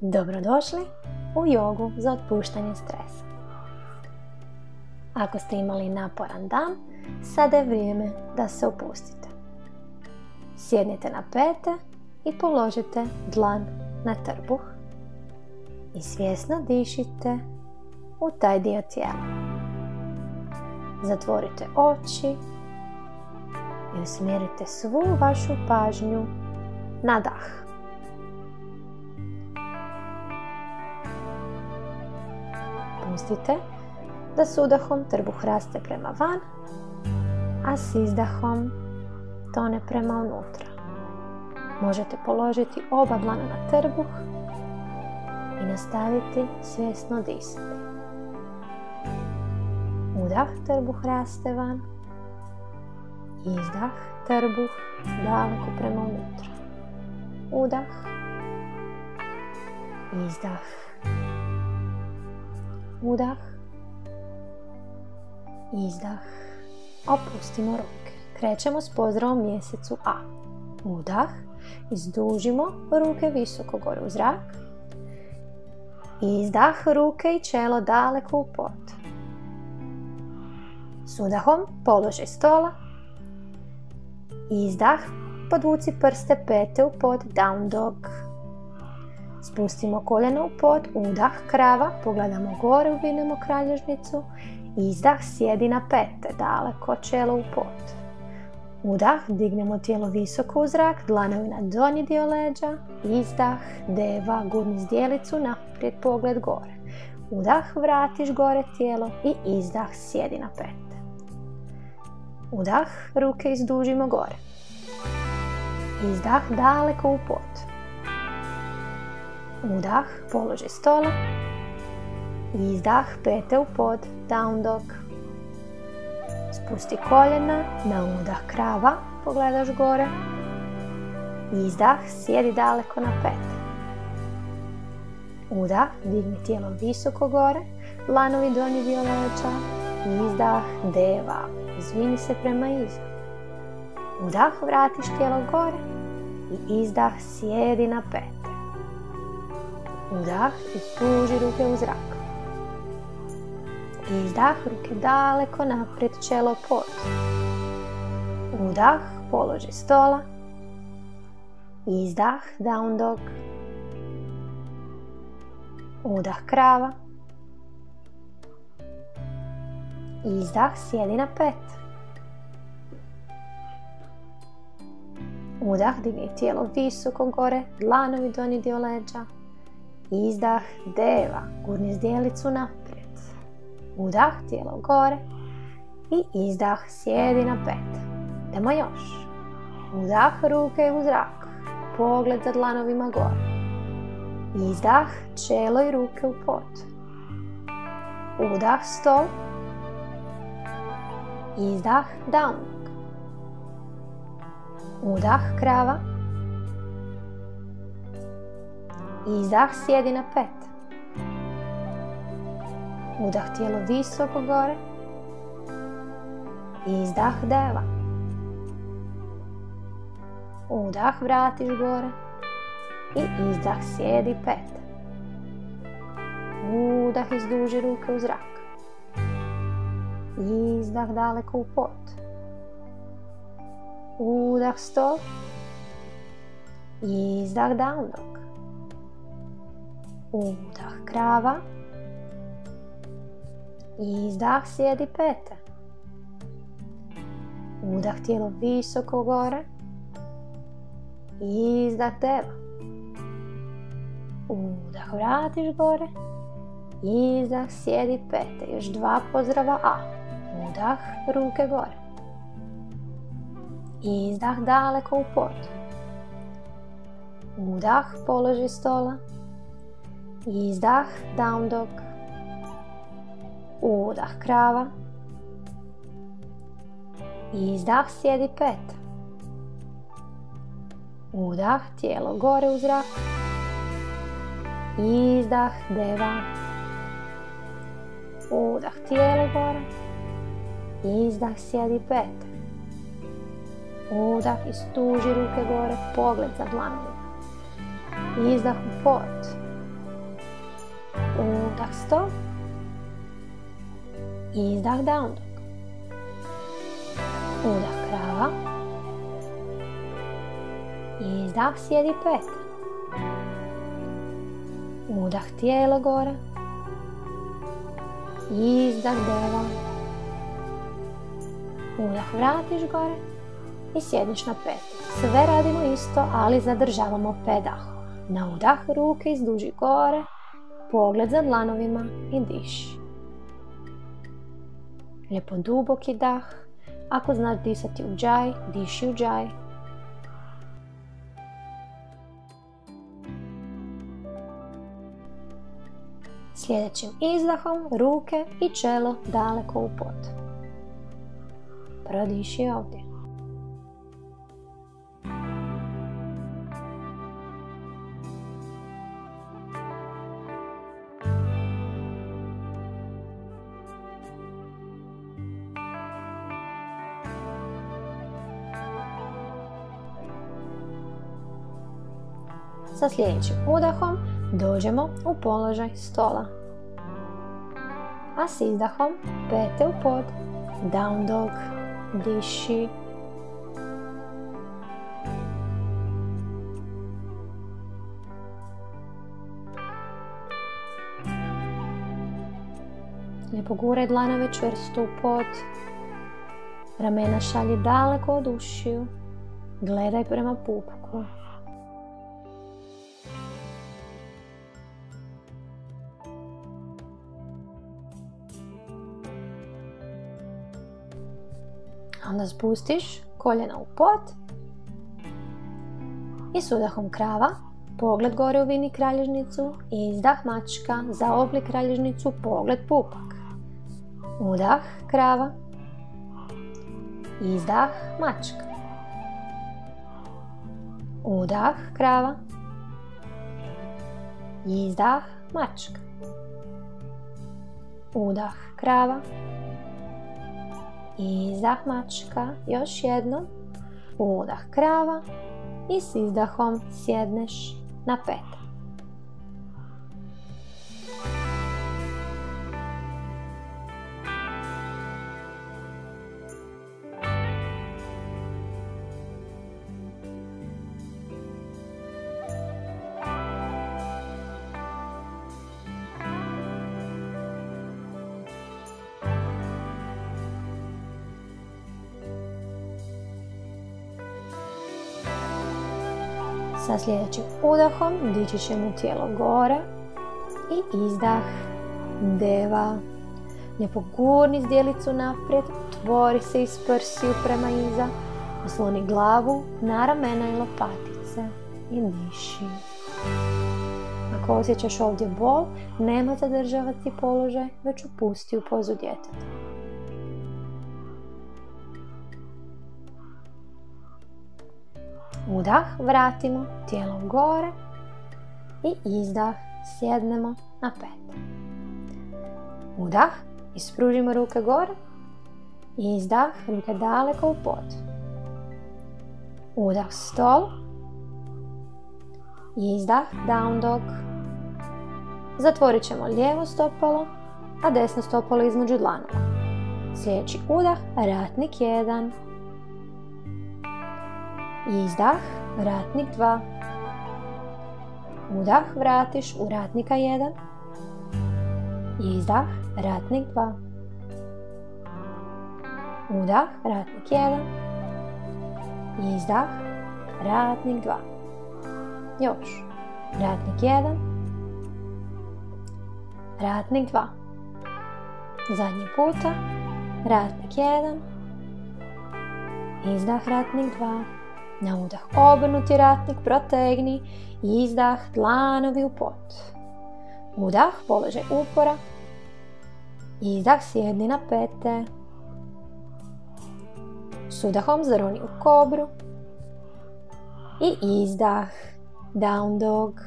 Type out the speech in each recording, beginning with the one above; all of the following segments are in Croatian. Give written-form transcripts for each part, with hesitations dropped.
Dobrodošli u jogu za otpuštanje stresa. Ako ste imali naporan dan, sada je vrijeme da se opustite. Sjednite na pete i položite dlan na trbuh i svjesno dišite u taj dio tijela. Zatvorite oči i usmjerite svu vašu pažnju na dah. Pustite da s udahom trbuh raste prema van, a s izdahom tone prema unutra. Možete položiti oba dlana na trbuh i nastaviti svjesno disati. Udah, trbuh raste van. Izdah, trbuh daleko prema unutra. Udah. Izdah. Udah. Izdah. Opustimo ruke. Krećemo s pozdravom mjesecu A. Udah. Izdužimo ruke visoko gore u zrak. Izdah, ruke i čelo daleko u pod. S udahom položaj stola. Izdah, podvuci prste pete u pod, down dog. Spustimo koljeno u pod, udah, krava, pogledamo gore, uvinemo kralježnicu. Izdah, sjedi na pete, daleko čelo u pod. Udah, dignemo tijelo visoko u zrak, dlanovi na donji dio leđa. Izdah, deva, gurni zdjelicu, naprijed pogled gore. Udah, vratiš gore tijelo i izdah, sjedi na pete. Udah, ruke izdužimo gore. Izdah, daleko u pod. Udah, položaj stola. Izdah, pete u pod, down dog. Spusti koljena, na udah krava, pogledaš gore. Izdah, sjedi daleko na pete. Udah, digni tijelo visoko gore, dlanovi donji dio leđa. Izdah, deva, izvini se prema iza. Udah, vratiš tijelo gore i izdah, sjedi na pete. Udah, izduži ruke u zrak. Izdah, ruke daleko naprijed, čelo pod. Udah, položaj stola. Izdah, down dog. Udah, krava. Izdah, sjedi na pete. Udah, digni tijelo visoko gore, dlanovi donji dio leđa. Izdah, deva, gurni zdjelicu naprijed. Udah, tijelo gore i izdah, sjedi na pete. Idemo još. Udah, ruke u zrak, pogled za dlanovima gore. Izdah, čelo i ruke u pod. Udah, stol. Izdah, down dog. Udah, krava. Izdah, sjedi na pete. Udah, tijelo visoko gore. Izdah, deva. Udah, vratiš gore. I izdah, sjedi pete. Udah, izduži ruke u zrak. Izdah, daleko u pod. Udah, stol. Izdah, down dog. Udah, krava. Izdah, sjedi pete. Udah, tijelo visoko gore. Izdah, deva. Udah, vratiš gore. Izdah, sjedi pete. Još dva pozdrava A. Udah, ruke gore. Izdah, daleko u pod. Udah, položaj stola. Izdah, down dog. Udah, krava. Izdah, sjedi pete. Udah, tijelo gore u zrak. Izdah, deva. Udah, tijelo gore. Izdah, sjedi pete. Udah, istuži ruke gore, pogled za dlanovima. Izdah u pod. udah stol. Izdah down dog. Udah krava. Izdah sjedi peta. Udah tijelo gore. Izdah deva. Udah vratiš gore i sjediš na peti. Sve radimo isto, ali zadržavamo pedah. Na udah ruke izduži gore, pogled za dlanovima i diši. Lijepo duboki dah. Ako znaš disati u džaj, diši u džaj. Sljedećim izdahom ruke i čelo daleko u pod. Prodiši ovdje. Sa sljedećim udahom dođemo u položaj stola. A s izdahom pete u pod, down dog, diši. Lijepo guraj dlanove čvrsto u pod. Ramena šalji daleko od ušiju. Gledaj prema pupku. Onda spustiš koljena u pod i s udahom krava, pogled gore u vini kralježnicu, izdah mačka, zaobli kralježnicu, pogled pupak. Udah krava, izdah mačka. Udah krava, izdah mačka. Udah krava, izdah mačka, još jednom, udah krava i s izdahom sjedneš na pete. Sa sljedećim udahom dići ćemo tijelo gore i izdah deva. Lijepo gurni zdjelicu naprijed, otvori se iz prsiju prema iza, osloni glavu na ramena i lopatice i diši. Ako osjećaš ovdje bol, nema zadržavati položaj, već opusti u pozu djeteta. Udah, vratimo tijelo gore i izdah, sjednemo na pete. Udah, ispružimo ruke gore, izdah, ruke daleko u pod. Udah, stol, izdah, down dog. Zatvorit ćemo lijevo stopalo, a desno stopalo između dlanova. Sljedeći udah, ratnik 1. Izdah, ratnik 2. Udah, vratiš u ratnika 1. Izdah, ratnik 2. Udah, ratnik 1. Izdah, ratnik 2. Još. Ratnik 1. Ratnik 2. Zadnji puta. Ratnik 1. Izdah, ratnik 2. Na udah obrnuti ratnik, protegni, izdah, dlanovi u pod. Udah, položaj upora, izdah, sjedni na pete. S udahom zaroni u kobru i izdah, down dog.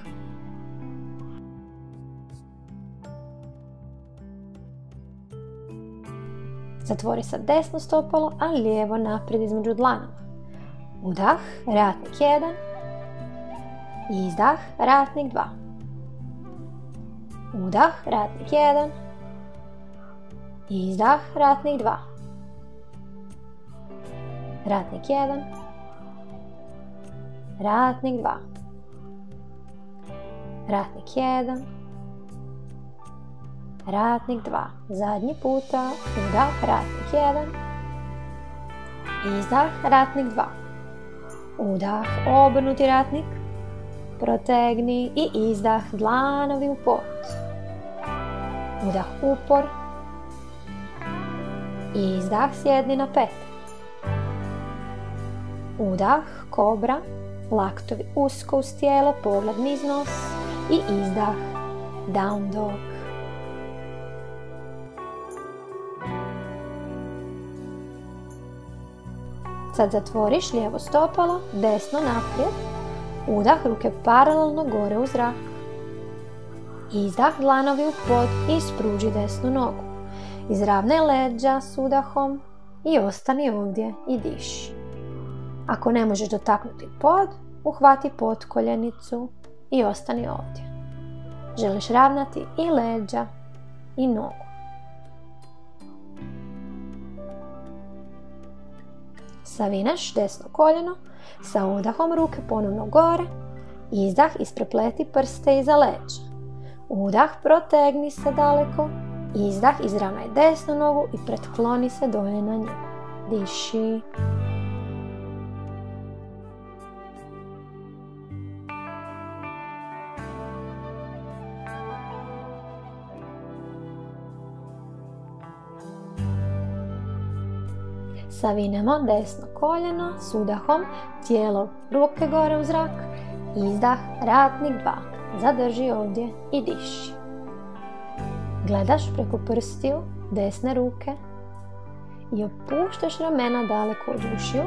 Zatvori sa desno stopalo, a lijevo naprijed između dlanova. Udah, ratnik 1. Izdah, ratnik 2. Udah, ratnik 1. Izdah, ratnik 2. Ratnik 1. Ratnik 2. Ratnik 1. Ratnik 2. Zadnji puta. Udah, ratnik 1. Izdah, ratnik 2. Udah, obrnuti ratnik. Protegni i izdah, dlanovi u pod. Udah, upor. Izdah, sjedni na pete. Udah, kobra. Laktovi usko uz tijelo, pogled niz nos. I izdah, down dog. Sad zatvoriš lijevo stopalo, desno naprijed. Udah, ruke paralelno gore u zrak. Izdah, dlanovi u pod i spruži desnu nogu. Izravnaj leđa s udahom i ostani ovdje i diši. Ako ne možeš dotaknuti pod, uhvati potkoljenicu i ostani ovdje. Želiš ravnati i leđa i nogu. Savinaš desno koljeno, sa udahom ruke ponovno gore, izdah isprepleti prste iza leđa. Udah, protegni se daleko, izdah izravnaj desnu nogu i pretkloni se dolje na nju. Diši. Savinemo desno koljeno s udahom, tijelo ruke gore u zrak, izdah, ratnik 2. Zadrži ovdje i diši. Gledaš preko prstiju desne ruke i opuštaš ramena daleko od ušiju,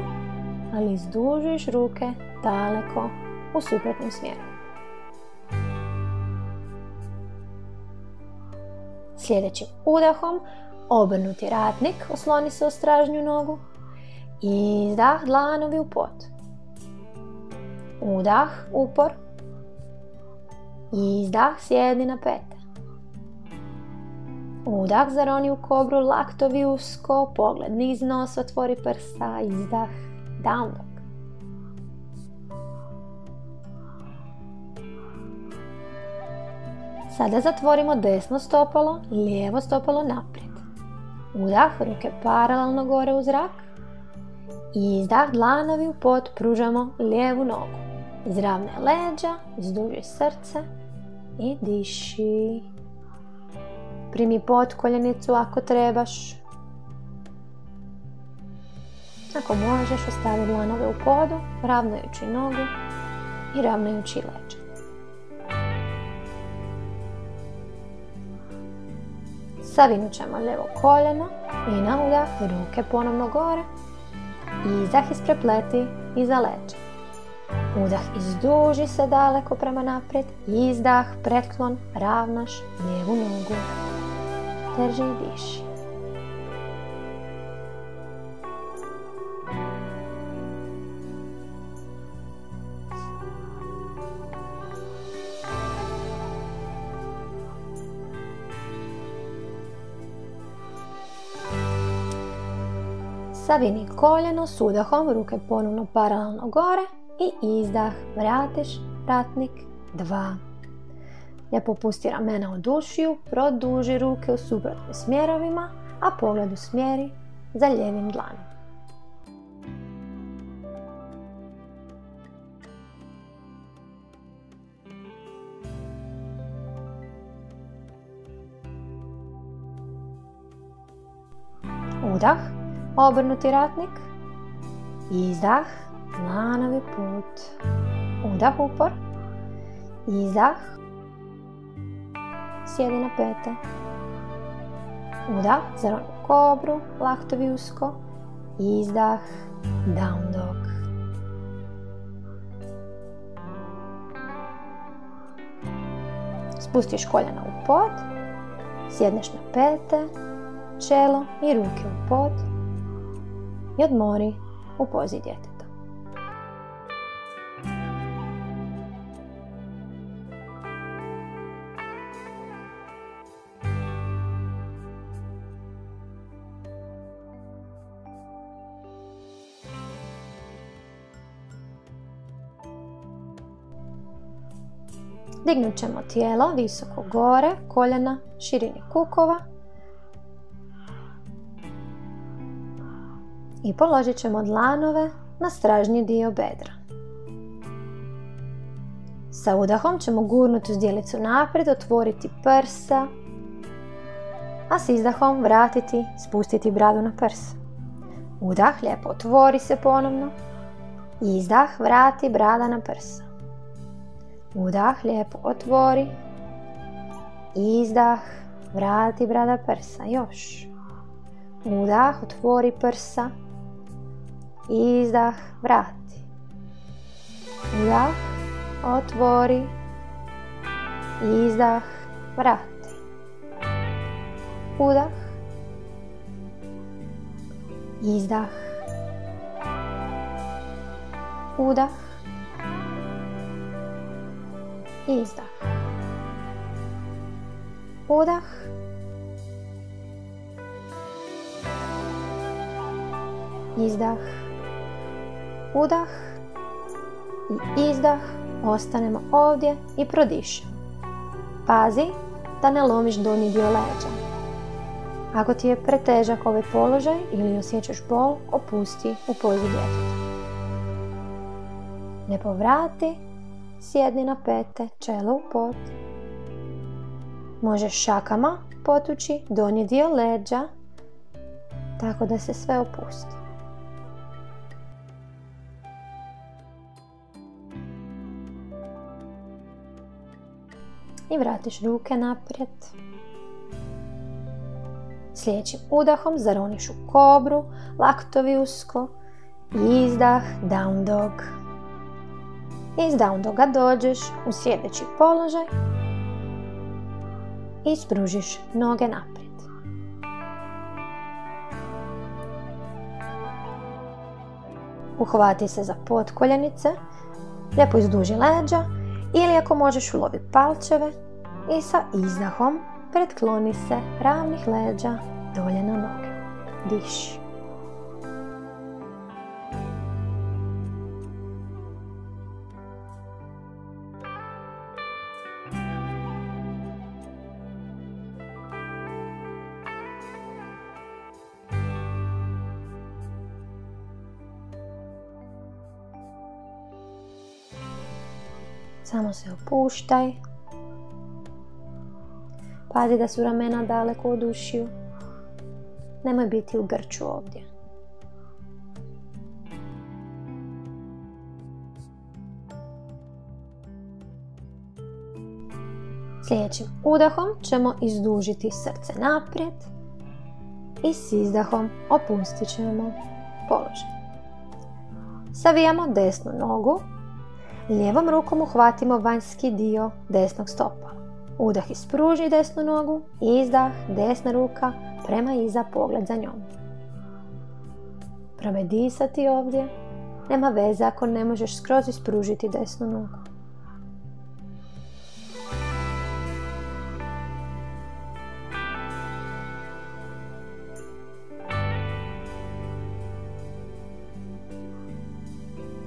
ali izdužuješ ruke daleko u suprotnom smjeru. Sljedećim udahom obrnuti ratnik, osloni se u stražnju nogu. Izdah, dlanovi u pod. Udah, upor. Izdah, sjedni na pete. Udah, zaroni u kobru, laktovi usko, pogled niz nos, otvori prsa, izdah, down dog. Sada zatvorimo desno stopalo, lijevo stopalo naprijed. Udah, ruke paralelno gore u zrak. Izdah, dlanovi u pod, pružamo lijevu nogu. Izravnaj leđa, izduži srce i diši. Primi potkoljenicu ako trebaš. Ako možeš, ostavi dlanove u podu, ravnajući nogu i ravnajući leđa. Savinut ćemo lijevo koljeno i na udah ruke ponovno gore. Izdah isprepleti iza leđa. Udah izduži se daleko prema naprijed. Izdah, pretklon, ravnaš lijevu nogu. Drži i diši. Savini koljeno s udahom, ruke ponovno paralelno gore i izdah, vratiš ratnik 2. Lijepo pusti ramena od ušiju, produži ruke u suprotnim smjerovima, a pogled usmjeri za lijevim dlanom. Udah, obrnuti ratnik, izdah, dlanovi put, udah, upor, izdah, sjedi na pete, udah, zaroni kobru, laktovi usko, izdah, down dog. Spustiš koljena u pod, sjedneš na pete, čelo i ruke u pod i odmori u pozi djeteta. Dignut ćemo tijelo visoko gore, koljena širini kukova. I položit ćemo dlanove na stražnji dio bedra. Sa udahom ćemo gurnuti zdjelicu naprijed, otvoriti prsa, a s izdahom vratiti, spustiti bradu na prsa. Udah, lijepo otvori se ponovno. Izdah, vrati brada na prsa. Udah, lijepo otvori. Izdah, vrati brada prsa. Još. Udah, otvori prsa. Izdah, vrati. Udah, otvori. Izdah, vrati. Udah. Izdah. Udah. Izdah. Udah. Izdah. Udah. I izdah. Ostanemo ovdje i prodišemo. Pazi da ne lomiš donji dio leđa. Ako ti je pretežak ovaj položaj ili osjećaš bol, opusti u pozu djeteta. Lijepo vrati, sjedni na pete, čelo u pod. Možeš šakama potući donji dio leđa, tako da se sve opusti. I vratiš ruke naprijed. Sljedećim udahom zaroniš u kobru, laktovi usko. Izdah, down dog. Iz down doga dođeš u sjedeći položaj i spružiš noge naprijed. Uhvati se za potkoljenice, lijepo izduži leđa ili ako možeš ulovi palčeve i sa izdahom pretkloni se ravnih leđa dolje na noge. Diši. Samo se opuštaj. Pazi da su ramena daleko od ušiju. Nemoj biti u grču ovdje. Sljedećim udahom ćemo izdužiti srce naprijed i s izdahom opustit ćemo položaj. Savijamo desnu nogu. Lijevom rukom uhvatimo vanjski dio desnog stopala. Udah ispruži desnu nogu, izdah, desna ruka prema iza, pogled za njom. Probaj disati ovdje. Nema veze ako ne možeš skroz ispružiti desnu nogu.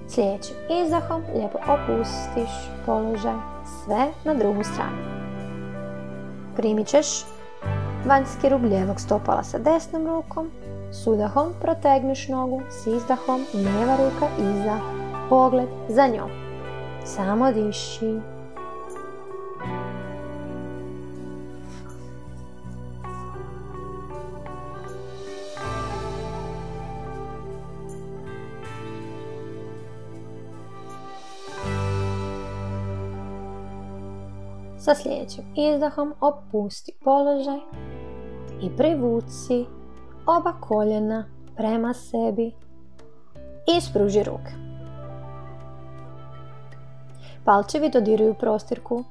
Sljedećim izdahom lijepo opustiš položaj sve na drugu stranu. Primit ćeš vanjski rub lijevog stopala sa desnom rukom, s udahom protegniš nogu, s izdahom lijeva ruka iza, pogled za njom. Samo diši. Sa sljedećim izdahom opusti položaj i privuci oba koljena prema sebi i ispruži ruke. Palčevi dodiruju prostirku.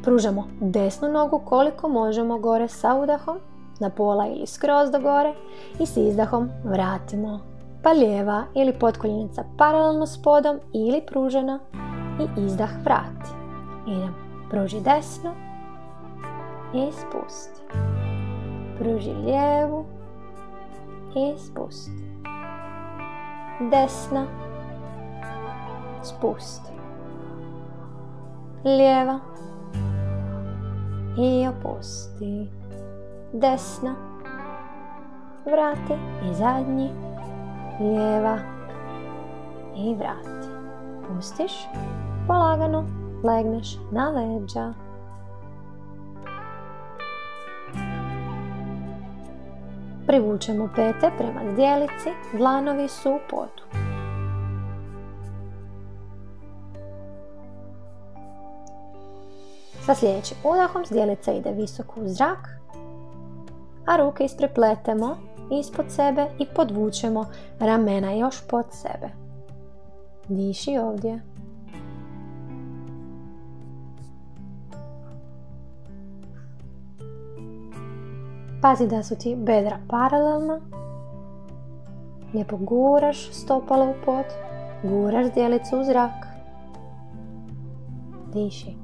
Pružamo desnu nogu koliko možemo gore sa udahom, na pola ili skroz do gore i s izdahom vratimo. Pa lijeva ili potkoljenica paralelno s podom ili pružena i izdah vrati. Idemo. Pruži desnu i spusti. Pruži lijevu i spusti. Desna, spusti. lijeva i opusti, desna, vrati i zadnji, lijeva i vrati. Pustiš, polagano legneš na leđa. Privučemo pete prema zdjelici, dlanovi su u podu. Sa sljedećim udahom zdjelica ide visoko u zrak, a ruke isprepletemo ispod sebe i podvučemo ramena još pod sebe. Diši ovdje. Pazi da su ti bedra paralelna. Lijepo guraš stopala u pod, guraš zdjelicu u zrak. Diši.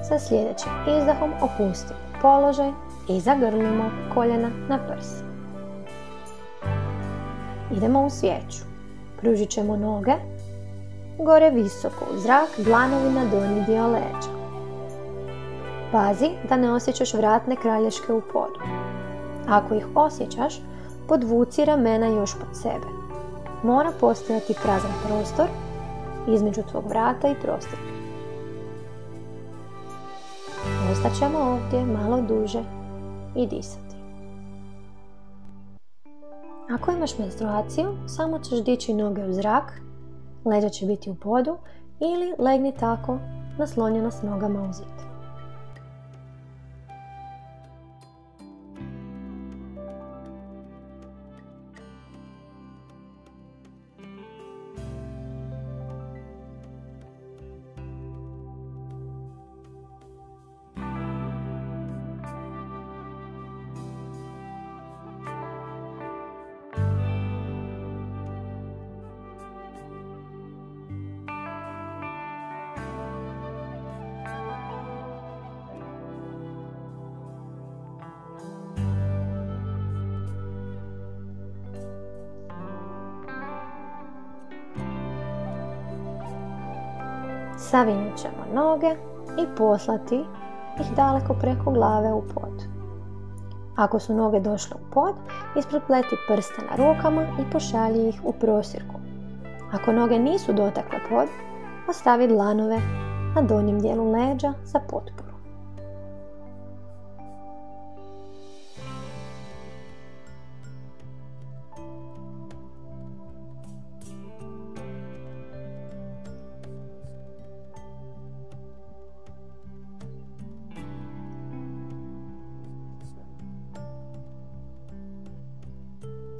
Sa sljedećim izdahom opustimo položaj i zagrlimo koljena na prsa. Idemo u svijeću. Pružit ćemo noge gore visoko u zrak, dlanovi na donji dio leđa. Pazi da ne osjećaš vratne kralješke u podu. Ako ih osjećaš, podvuci ramena još pod sebe. Mora postojati prazan prostor između tvog vrata i prostirke. Ostat ćemo ovdje malo duže i disati. Ako imaš menstruaciju, samo ćeš dići noge u zrak, leđa će biti u podu ili legni tako naslonjena s nogama u zid. Savinut ćemo noge i poslati ih daleko preko glave u pod. Ako su noge došle u pod, isprepleti prste na rukama i pošalji ih u prostirku. Ako noge nisu dotakle pod, ostavi dlanove na donjem dijelu leđa za potporu.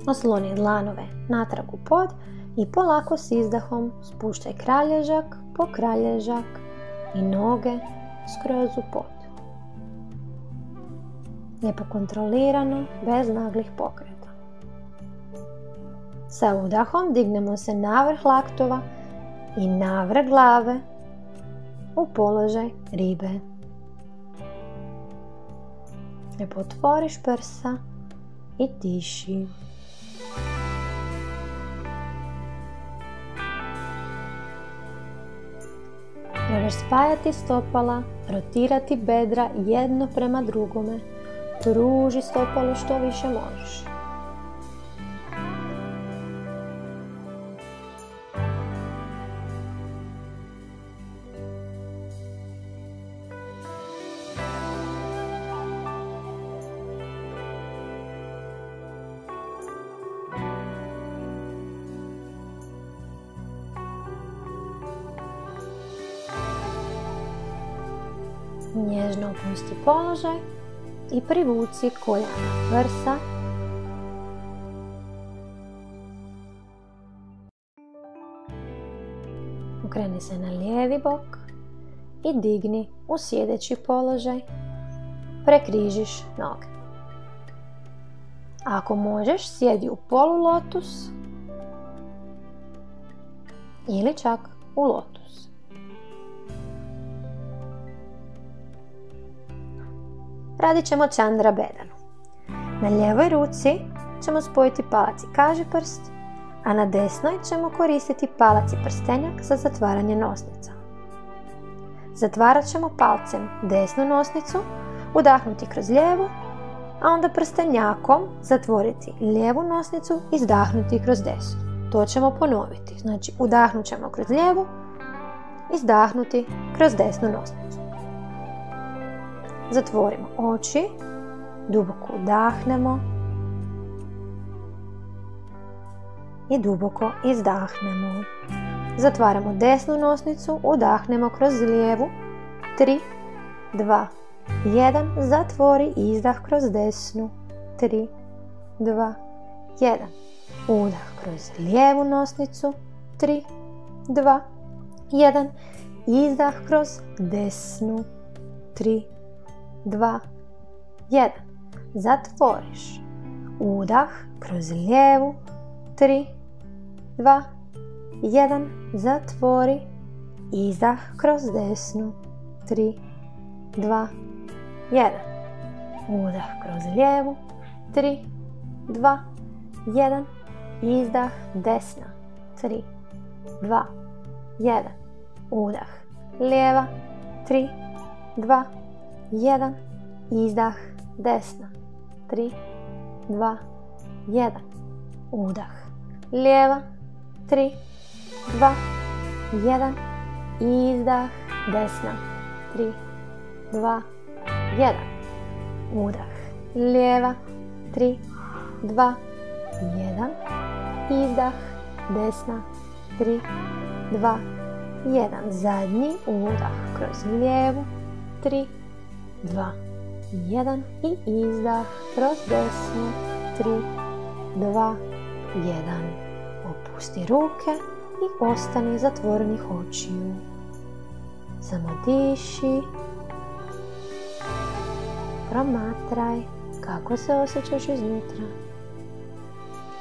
Osloni dlanove natrag u pod i polako s izdahom spuštaj kralježak po kralježak i noge skroz u pod. Lijepo kontrolirano, bez naglih pokreta. Sa udahom dignemo se navrh laktova i navrh glave u položaj ribe. Lijepo otvoriš prsa i diši. Trebaš spajati stopala, rotirati bedra jedno prema drugome. Pruži stopalo što više možeš. Nježno opusti položaj i privuci koljena na prsa. Okreni se na lijevi bok i digni u sjedeći položaj. Prekrižiš noge. Ako možeš, sjedi u polulotus ili čak u lotus. Radit ćemo Chandra bedanu. Na lijevoj ruci ćemo spojiti palac i kažiprst, a na desnoj ćemo koristiti palac i prstenjak za zatvaranje nosnica. Zatvarat ćemo palcem desnu nosnicu, udahnuti kroz lijevu, a onda prstenjakom zatvoriti lijevu nosnicu i izdahnuti kroz desnu. To ćemo ponoviti. Znači, udahnut ćemo kroz lijevu, izdahnuti kroz desnu nosnicu. Zatvorimo oči, duboko udahnemo i duboko izdahnemo. Zatvaramo desnu nosnicu, udahnemo kroz lijevu. 3, 2, 1. Zatvori i izdah kroz desnu. 3, 2, 1. Udah kroz lijevu nosnicu. 3, 2, 1. Izdah kroz desnu. 3, 2, 1. Zatvoriš. Udah kroz lijevu. 3, 2, 1. Zatvori. Izdah kroz desnu. 3, 2, 1. Udah kroz lijevu. 3, 2, 1. Izdah desna. 3, 2, 1. Udah lijeva. 3, 2, 1. Izdah desna. 3, 2, 1. Udah lijeva. 3, 2, 1. Izdah desna. 3, 2, 1. Udah lijeva. 3, 2, 1. Izdah desna. 3, 2, 1. Zadnji udah kroz lijevu. 3, 2, 1. I izdah kroz desnu. 3, 2, 1. Opusti ruke i ostani zatvorenih očiju. Samo diši. Promatraj kako se osjećaš iznutra.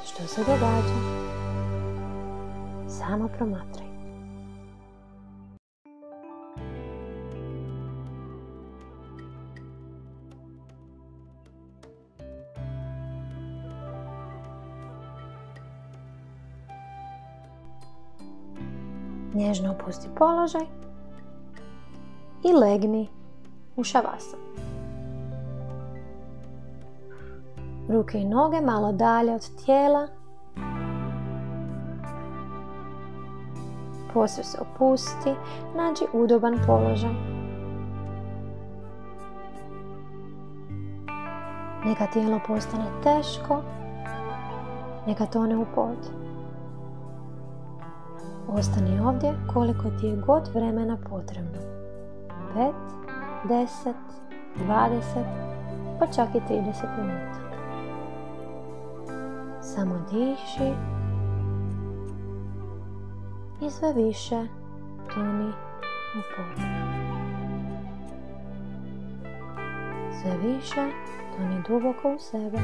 Što se događa? Samo promatraj. Nježno opusti položaj i legni u šavasanu. Ruke i noge malo dalje od tijela. Posve se opusti, nađi udoban položaj. Neka tijelo postane teško, neka tone u pod. Ostani ovdje koliko ti je god vremena potrebno. 5, 10, 20, pa čak i 30 minuta. Samo diši i sve više toni u pod. Sve više toni duboko u sebe.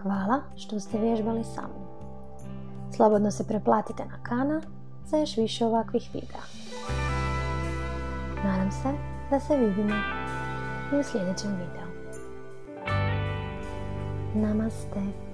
Hvala što ste vježbali sa mnom. Slobodno se preplatite na kanal za još više ovakvih videa. Nadam se da se vidimo i u sljedećem videu. Namaste.